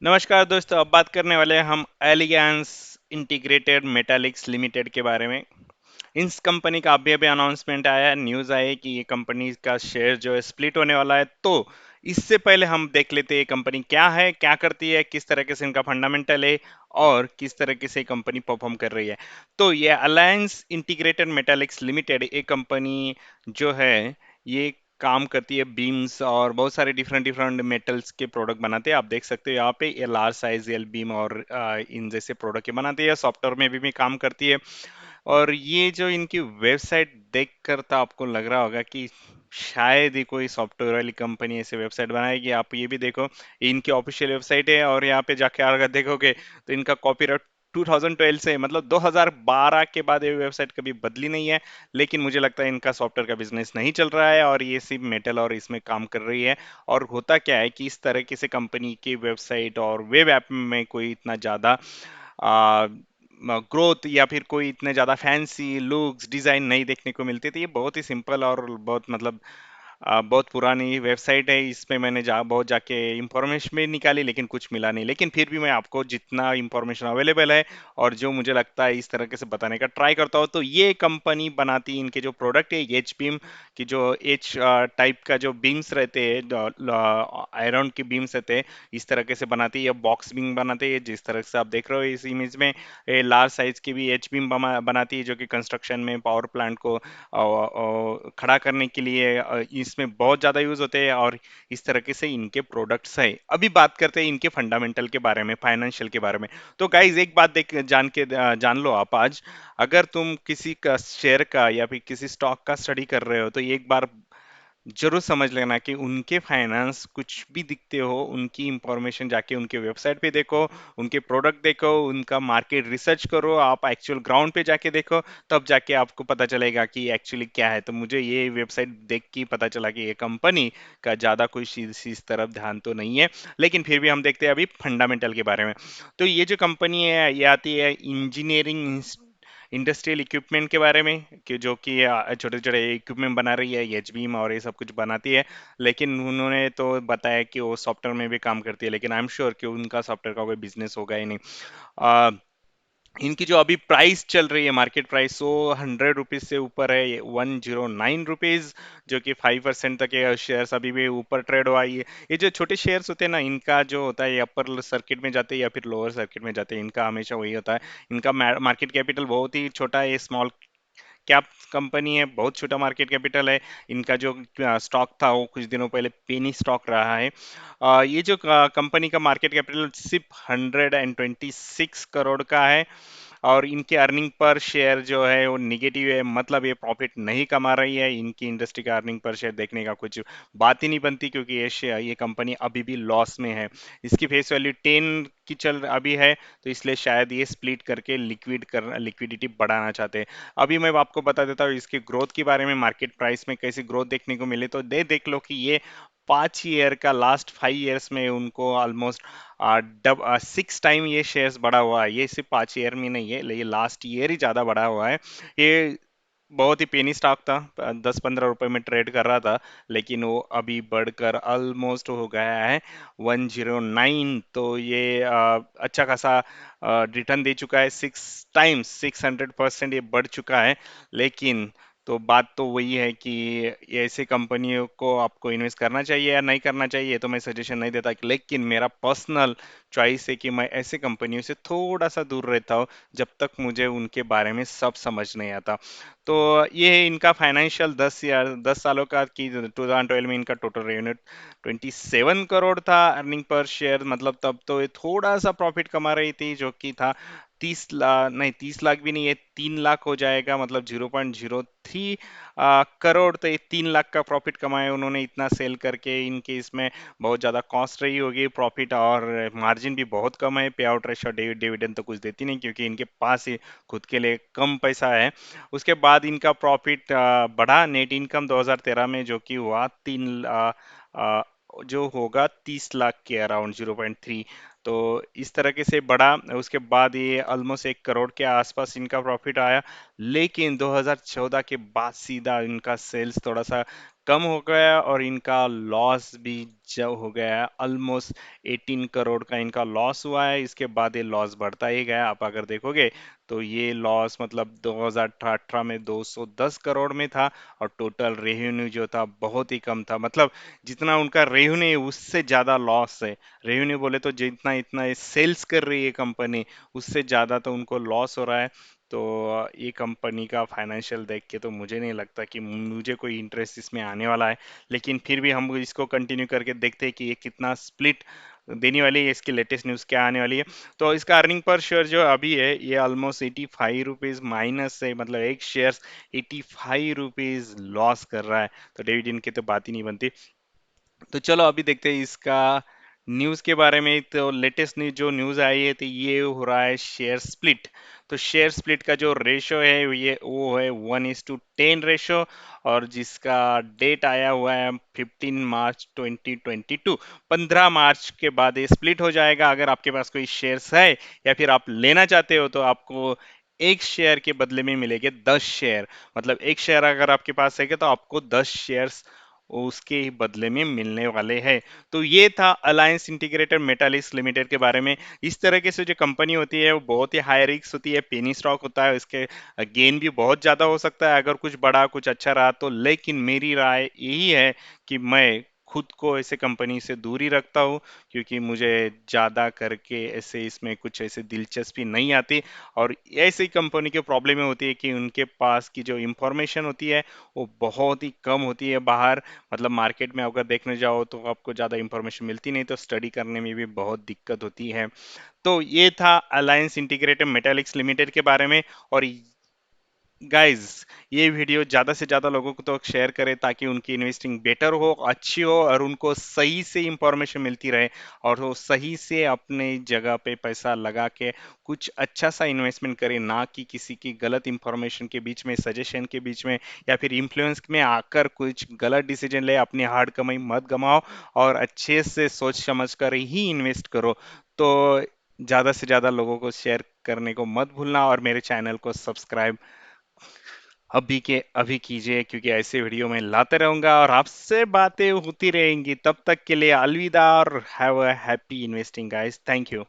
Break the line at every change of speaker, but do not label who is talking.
नमस्कार दोस्तों, अब बात करने वाले हैं हम एलिगेंस इंटीग्रेटेड मेटालिक्स लिमिटेड के बारे में। इस कंपनी का अभी अभी अनाउंसमेंट आया है, न्यूज़ आई है कि ये कंपनी का शेयर जो है स्प्लिट होने वाला है। तो इससे पहले हम देख लेते हैं ये कंपनी क्या है, क्या करती है, किस तरीके से इनका फंडामेंटल है और किस तरीके से कंपनी परफॉर्म कर रही है। तो ये अलायंस इंटीग्रेटेड मेटालिक्स लिमिटेड एक कंपनी जो है, ये काम करती है बीम्स और बहुत सारे डिफरेंट डिफरेंट मेटल्स के प्रोडक्ट बनाते हैं। आप देख सकते हो यहाँ पे ये लार्ज साइज एल बीम और इन जैसे प्रोडक्ट ये बनाती है। सॉफ्टवेयर में भी काम करती है। और ये जो इनकी वेबसाइट देखकर तो आपको लग रहा होगा कि शायद ही कोई सॉफ्टवेयर वाली कंपनी ऐसे वेबसाइट बनाएगी। आप ये भी देखो, ये इनकी ऑफिशियल वेबसाइट है और यहाँ पे जाके अगर देखोगे तो इनका कॉपीराइट 2012 से, मतलब 2012 के बाद ये वेबसाइट कभी बदली नहीं है। लेकिन मुझे लगता है इनका सॉफ्टवेयर का बिजनेस नहीं चल रहा है और ये सिर्फ मेटल और इसमें काम कर रही है। और होता क्या है कि इस तरह की से कंपनी की वेबसाइट और वेब ऐप में कोई इतना ज़्यादा ग्रोथ या फिर कोई इतने ज़्यादा फैंसी लुक्स डिज़ाइन नहीं देखने को मिलते थे। ये बहुत ही सिंपल और बहुत मतलब बहुत पुरानी वेबसाइट है। इसमें मैंने बहुत जाके इंफॉर्मेशन भी निकाली लेकिन कुछ मिला नहीं। लेकिन फिर भी मैं आपको जितना इंफॉर्मेशन अवेलेबल है और जो मुझे लगता है इस तरीके से बताने का ट्राई करता हूँ। तो ये कंपनी बनाती, इनके जो प्रोडक्ट है एच बीम की, जो एच टाइप का जो बीम्स रहते हैं, आयरन की बीम्स रहते हैं, इस तरीके से बनाती है। बॉक्स बीम बनाती है जिस तरह से आप देख रहे हो इस इमेज में। लार्ज साइज की भी एच बीम बनाती है जो कि कंस्ट्रक्शन में पावर प्लांट को खड़ा करने के लिए इसमें बहुत ज़्यादा यूज़ होते हैं। और इस तरीके से इनके प्रोडक्ट्स है। अभी बात करते हैं इनके फंडामेंटल के बारे में, फाइनेंशियल के बारे में। तो गाइज एक बात देख जान लो आप आज, अगर तुम किसी का शेयर का या फिर किसी स्टॉक का स्टडी कर रहे हो तो एक बार जरूर समझ लेना कि उनके फाइनेंस कुछ भी दिखते हो, उनकी इंफॉर्मेशन जाके उनके वेबसाइट पे देखो, उनके प्रोडक्ट देखो, उनका मार्केट रिसर्च करो, आप एक्चुअल ग्राउंड पे जाके देखो। तब जाके आपको पता चलेगा कि एक्चुअली क्या है। तो मुझे ये वेबसाइट देख के ही पता चला कि ये कंपनी का ज़्यादा कोई इस तरफ ध्यान तो नहीं है। लेकिन फिर भी हम देखते हैं अभी फंडामेंटल के बारे में। तो ये जो कंपनी है ये आती है इंजीनियरिंग इंडस्ट्रियल इक्विपमेंट के बारे में, कि जो कि छोटे छोटे इक्विपमेंट बना रही है, एच बीम और ये सब कुछ बनाती है। लेकिन उन्होंने तो बताया कि वो सॉफ्टवेयर में भी काम करती है, लेकिन आई एम श्योर कि उनका सॉफ्टवेयर का कोई बिजनेस होगा ही नहीं। अ, इनकी जो अभी प्राइस चल रही है, मार्केट प्राइस, वो 100 रुपीज से ऊपर है, 109 रुपीज, जो कि 5% तक ये शेयर्स अभी भी ऊपर ट्रेड हुआ है। ये जो छोटे शेयर्स होते हैं ना, इनका जो होता है ये अपर सर्किट में जाते हैं या फिर लोअर सर्किट में जाते हैं, इनका हमेशा वही होता है। इनका मार्केट कैपिटल बहुत ही छोटा है, स्मॉल कैप कंपनी है, बहुत छोटा मार्केट कैपिटल है। इनका जो स्टॉक था वो कुछ दिनों पहले पेनी स्टॉक रहा है। ये जो कंपनी का मार्केट कैपिटल सिर्फ 126 करोड़ का है। और इनके अर्निंग पर शेयर जो है वो निगेटिव है, मतलब ये प्रॉफिट नहीं कमा रही है। इनकी इंडस्ट्री का अर्निंग पर शेयर देखने का कुछ बात ही नहीं बनती, क्योंकि ये शेयर, ये कंपनी अभी भी लॉस में है। इसकी फेस वैल्यू 10 की चल अभी है, तो इसलिए शायद ये स्प्लिट करके लिक्विडिटी बढ़ाना चाहते हैं। अभी मैं आपको बता देता हूँ इसकी ग्रोथ के बारे में, मार्केट प्राइस में कैसी ग्रोथ देखने को मिले। तो देख लो कि ये 5 ईयर का, लास्ट 5 ईयर्स में उनको ऑलमोस्ट डब 6 टाइम ये शेयर्स बढ़ा हुआ है। ये सिर्फ 5 ईयर में नहीं है, ये लास्ट ईयर ही ज्यादा बढ़ा हुआ है। ये बहुत ही पेनी स्टॉक था, 10-15 रुपए में ट्रेड कर रहा था। लेकिन वो अभी बढ़कर ऑलमोस्ट हो गया है 109। तो ये अच्छा खासा रिटर्न दे चुका है, 6 टाइम्स, 600% ये बढ़ चुका है। लेकिन तो बात तो वही है कि ये ऐसे कंपनियों को आपको इन्वेस्ट करना चाहिए या नहीं करना चाहिए, ये तो मैं सजेशन नहीं देता। लेकिन मेरा पर्सनल चॉइस है कि मैं ऐसे कंपनियों से थोड़ा सा दूर रहता हूँ जब तक मुझे उनके बारे में सब समझ नहीं आता। तो ये है इनका फाइनेंशियल, 10 सालों का, कि 2012 में इनका टोटल रेवेन्यू 27 करोड़ था। अर्निंग पर शेयर मतलब तब तो ये थोड़ा सा प्रॉफिट कमा रही थी, जो कि था 30 लाख, नहीं 30 लाख भी नहीं है, 3 लाख हो जाएगा, मतलब 0.03 करोड़। तो ये 3 लाख का प्रॉफिट कमाए उन्होंने इतना सेल करके। इनके इसमें बहुत ज़्यादा कॉस्ट रही होगी, प्रॉफिट और मार्जिन भी बहुत कम है। पे आउट रेशो, डिविडेंड तो कुछ देती नहीं, क्योंकि इनके पास ही खुद के लिए कम पैसा है। उसके बाद इनका प्रॉफिट बढ़ा, नेट इनकम 2013 में जो कि हुआ जो होगा 30 लाख के अराउंड, 0.3। तो इस तरीके से बढ़ा। उसके बाद ये ऑलमोस्ट 1 करोड़ के आसपास इनका प्रॉफिट आया। लेकिन 2014 के बाद सीधा इनका सेल्स थोड़ा सा कम हो गया और इनका लॉस भी जो हो गया है ऑलमोस्ट 18 करोड़ का इनका लॉस हुआ है। इसके बाद ये लॉस बढ़ता ही गया। आप अगर देखोगे तो ये लॉस मतलब 2018 में 210 करोड़ में था और टोटल रेवेन्यू जो था बहुत ही कम था। मतलब जितना उनका रेवेन्यू है उससे ज़्यादा लॉस है। रेवेन्यू बोले तो जितना इतना सेल्स कर रही है कंपनी उससे ज़्यादा तो उनको लॉस हो रहा है। तो ये कंपनी का फाइनेंशियल देख के तो मुझे नहीं लगता कि मुझे कोई इंटरेस्ट इसमें आने वाला है। लेकिन फिर भी हम इसको कंटिन्यू करके देखते हैं कि ये कितना स्प्लिट देने वाली है, इसकी लेटेस्ट न्यूज़ क्या आने वाली है। तो इसका अर्निंग पर शेयर जो अभी है ये ऑलमोस्ट 85 रुपीज़ माइनस है, मतलब एक शेयर 85 रुपीज़ लॉस कर रहा है। तो डिविडेंड की तो बात ही नहीं बनती। तो चलो अभी देखते हैं इसका न्यूज़ के बारे में। तो लेटेस्ट न्यूज जो न्यूज़ आई है तो ये हो रहा है शेयर स्प्लिट। तो शेयर स्प्लिट का जो रेशो है ये वो है 1:10 रेशो, और जिसका डेट आया हुआ है 15 मार्च 2022। 15 मार्च के बाद ये स्प्लिट हो जाएगा। अगर आपके पास कोई शेयर्स है या फिर आप लेना चाहते हो तो आपको एक शेयर के बदले में मिलेंगे 10 शेयर। मतलब एक शेयर अगर आपके पास है तो आपको 10 शेयर्स उसके ही बदले में मिलने वाले हैं। तो ये था अलायंस इंटीग्रेटेड मेटालिक्स लिमिटेड के बारे में। इस तरह के से जो कंपनी होती है वो बहुत ही हाई रिस्क होती है, पेनी स्टॉक होता है, इसके गेन भी बहुत ज़्यादा हो सकता है अगर कुछ बड़ा कुछ अच्छा रहा तो। लेकिन मेरी राय यही है कि मैं खुद को ऐसे कंपनी से दूर ही रखता हूँ, क्योंकि मुझे ज़्यादा करके ऐसे इसमें कुछ ऐसे दिलचस्पी नहीं आती। और ऐसी कंपनी की प्रॉब्लम ये होती है कि उनके पास की जो इंफॉर्मेशन होती है वो बहुत ही कम होती है बाहर। मतलब मार्केट में अगर देखने जाओ तो आपको ज़्यादा इंफॉर्मेशन मिलती नहीं, तो स्टडी करने में भी बहुत दिक्कत होती है। तो ये था अलायंस इंटीग्रेटेड मेटालिक्स लिमिटेड के बारे में। और गाइस ये वीडियो ज़्यादा से ज़्यादा लोगों को तो शेयर करें ताकि उनकी इन्वेस्टिंग बेटर हो, अच्छी हो, और उनको सही से इंफॉर्मेशन मिलती रहे और वो सही से अपने जगह पे पैसा लगा के कुछ अच्छा सा इन्वेस्टमेंट करें, ना कि किसी की गलत इंफॉर्मेशन के बीच में, सजेशन के बीच में, या फिर इन्फ्लुएंस में आकर कुछ गलत डिसीजन ले। अपनी हार्ड कमाई मत गमाओ और अच्छे से सोच समझ कर ही इन्वेस्ट करो। तो ज़्यादा से ज़्यादा लोगों को शेयर करने को मत भूलना और मेरे चैनल को सब्सक्राइब अभी के अभी कीजिए, क्योंकि ऐसे वीडियो मैं लाते रहूंगा और आपसे बातें होती रहेंगी। तब तक के लिए अलविदा और have a happy investing guys. Thank you.